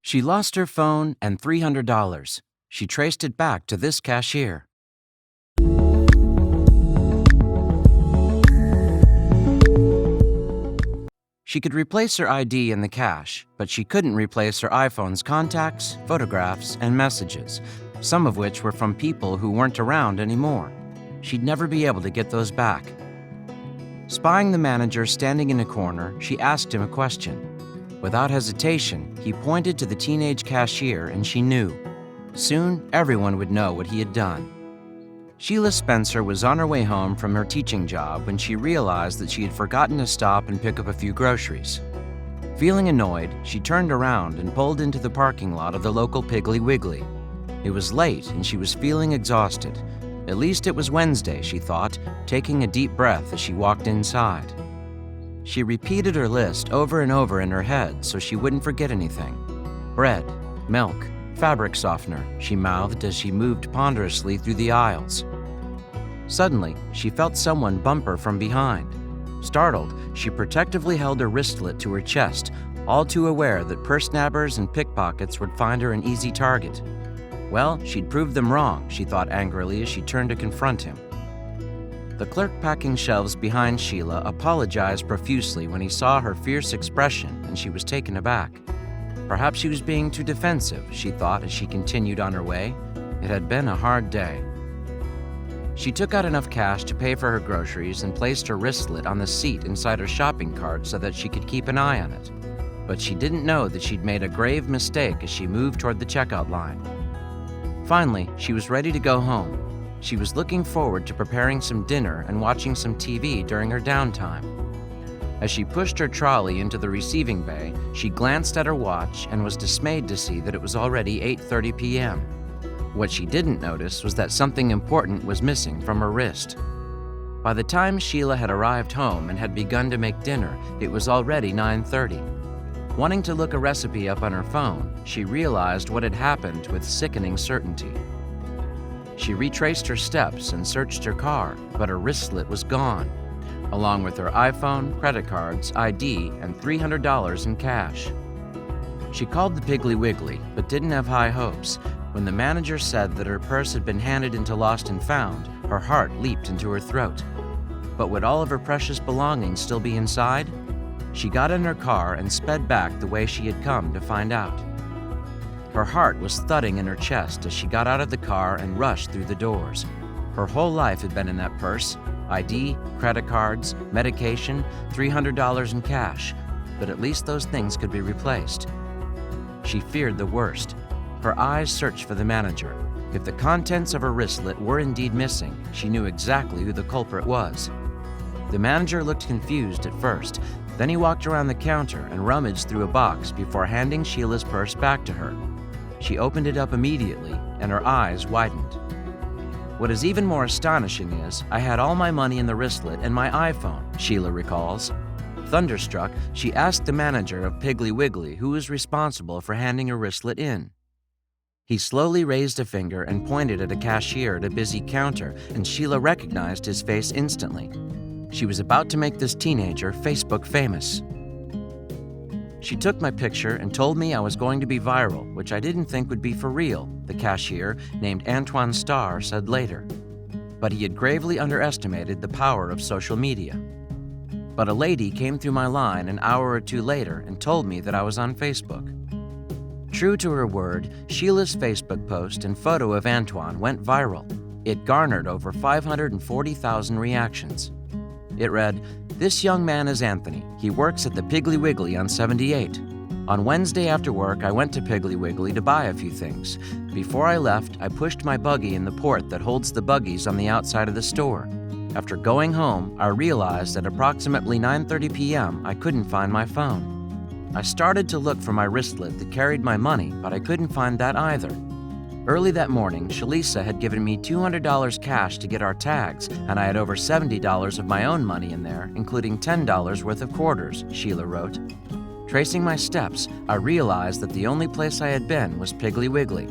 She lost her phone and $300. She traced it back to this cashier. She could replace her ID in the cash, but she couldn't replace her iPhone's contacts, photographs, and messages, some of which were from people who weren't around anymore. She'd never be able to get those back. Spying the manager standing in a corner, she asked him a question. Without hesitation, he pointed to the teenage cashier, and she knew. Soon, everyone would know what he had done. Sheila Spencer was on her way home from her teaching job when she realized that she had forgotten to stop and pick up a few groceries. Feeling annoyed, she turned around and pulled into the parking lot of the local Piggly Wiggly. It was late and she was feeling exhausted. At least it was Wednesday, she thought, taking a deep breath as she walked inside. She repeated her list over and over in her head so she wouldn't forget anything. Bread, milk, fabric softener, she mouthed as she moved ponderously through the aisles. Suddenly, she felt someone bump her from behind. Startled, she protectively held her wristlet to her chest, all too aware that purse nabbers and pickpockets would find her an easy target. Well, she'd proved them wrong, she thought angrily as she turned to confront him. The clerk packing shelves behind Sheila apologized profusely when he saw her fierce expression, and she was taken aback. Perhaps she was being too defensive, she thought as she continued on her way. It had been a hard day. She took out enough cash to pay for her groceries and placed her wristlet on the seat inside her shopping cart so that she could keep an eye on it. But she didn't know that she'd made a grave mistake as she moved toward the checkout line. Finally, she was ready to go home. She was looking forward to preparing some dinner and watching some TV during her downtime. As she pushed her trolley into the receiving bay, she glanced at her watch and was dismayed to see that it was already 8:30 p.m. What she didn't notice was that something important was missing from her wrist. By the time Sheila had arrived home and had begun to make dinner, it was already 9:30. Wanting to look a recipe up on her phone, she realized what had happened with sickening certainty. She retraced her steps and searched her car, but her wristlet was gone, along with her iPhone, credit cards, ID, and $300 in cash. She called the Piggly Wiggly, but didn't have high hopes. When the manager said that her purse had been handed into Lost and Found, her heart leaped into her throat. But would all of her precious belongings still be inside? She got in her car and sped back the way she had come to find out. Her heart was thudding in her chest as she got out of the car and rushed through the doors. Her whole life had been in that purse: ID, credit cards, medication, $300 in cash, but at least those things could be replaced. She feared the worst. Her eyes searched for the manager. If the contents of her wristlet were indeed missing, she knew exactly who the culprit was. The manager looked confused at first. Then he walked around the counter and rummaged through a box before handing Sheila's purse back to her. She opened it up immediately, and her eyes widened. What is even more astonishing is, I had all my money in the wristlet and my iPhone, Sheila recalls. Thunderstruck, she asked the manager of Piggly Wiggly who was responsible for handing her wristlet in. He slowly raised a finger and pointed at a cashier at a busy counter, and Sheila recognized his face instantly. She was about to make this teenager Facebook famous. She took my picture and told me I was going to be viral, which I didn't think would be for real, the cashier, named Antoine Starr, said later. But he had gravely underestimated the power of social media. But a lady came through my line an hour or two later and told me that I was on Facebook. True to her word, Sheila's Facebook post and photo of Antoine went viral. It garnered over 540,000 reactions. It read, "This young man is Anthony. He works at the Piggly Wiggly on 78. On Wednesday after work, I went to Piggly Wiggly to buy a few things. Before I left, I pushed my buggy in the port that holds the buggies on the outside of the store. After going home, I realized at approximately 9:30 p.m. I couldn't find my phone. I started to look for my wristlet that carried my money, but I couldn't find that either. Early that morning, Shalisa had given me $200 cash to get our tags, and I had over $70 of my own money in there, including $10 worth of quarters," Sheila wrote. Tracing my steps, I realized that the only place I had been was Piggly Wiggly.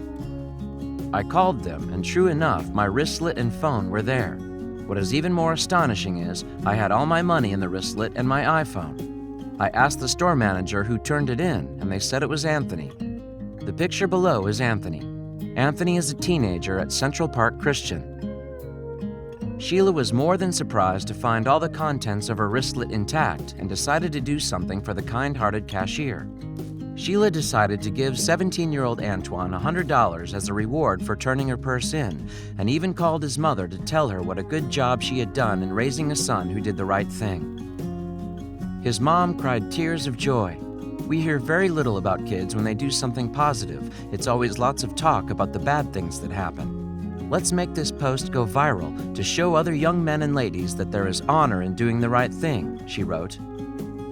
I called them, and true enough, my wristlet and phone were there. What is even more astonishing is, I had all my money in the wristlet and my iPhone. I asked the store manager who turned it in, and they said it was Anthony. The picture below is Anthony. Anthony is a teenager at Central Park Christian. Sheila was more than surprised to find all the contents of her wristlet intact and decided to do something for the kind-hearted cashier. Sheila decided to give 17-year-old Antoine $100 as a reward for turning her purse in, and even called his mother to tell her what a good job she had done in raising a son who did the right thing. His mom cried tears of joy. We hear very little about kids when they do something positive. It's always lots of talk about the bad things that happen. Let's make this post go viral to show other young men and ladies that there is honor in doing the right thing, she wrote.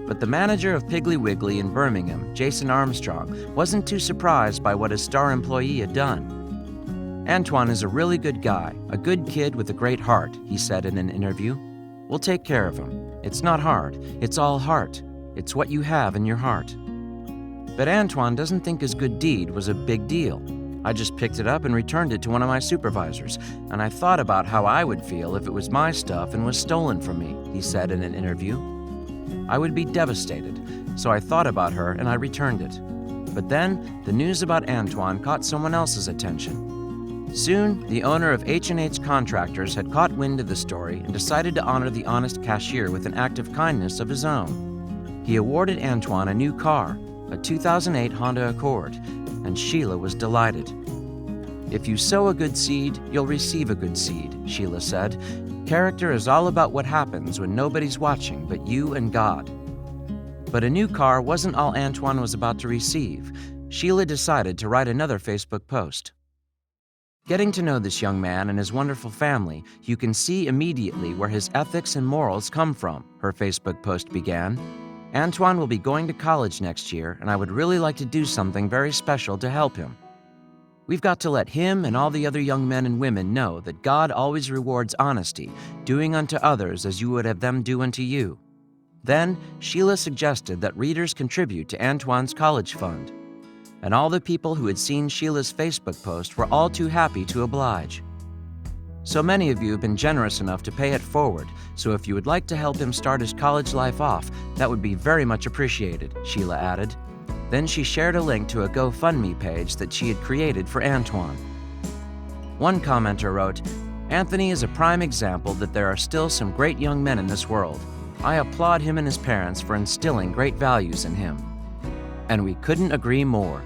But the manager of Piggly Wiggly in Birmingham, Jason Armstrong, wasn't too surprised by what his star employee had done. Antoine is a really good guy, a good kid with a great heart, he said in an interview. We'll take care of him. It's not hard. It's all heart. It's what you have in your heart. But Antoine doesn't think his good deed was a big deal. I just picked it up and returned it to one of my supervisors, and I thought about how I would feel if it was my stuff and was stolen from me, he said in an interview. I would be devastated, so I thought about her and I returned it. But then, the news about Antoine caught someone else's attention. Soon, the owner of H&H Contractors had caught wind of the story and decided to honor the honest cashier with an act of kindness of his own. He awarded Antoine a new car, a 2008 Honda Accord, and Sheila was delighted. If you sow a good seed, you'll receive a good seed, Sheila said. Character is all about what happens when nobody's watching but you and God. But a new car wasn't all Antoine was about to receive. Sheila decided to write another Facebook post. Getting to know this young man and his wonderful family, you can see immediately where his ethics and morals come from, her Facebook post began. Antoine will be going to college next year, and I would really like to do something very special to help him. We've got to let him and all the other young men and women know that God always rewards honesty, doing unto others as you would have them do unto you. Then, Sheila suggested that readers contribute to Antoine's college fund. And all the people who had seen Sheila's Facebook post were all too happy to oblige. So many of you have been generous enough to pay it forward, so if you would like to help him start his college life off, that would be very much appreciated, Sheila added. Then she shared a link to a GoFundMe page that she had created for Antoine. One commenter wrote, Anthony is a prime example that there are still some great young men in this world. I applaud him and his parents for instilling great values in him. And we couldn't agree more.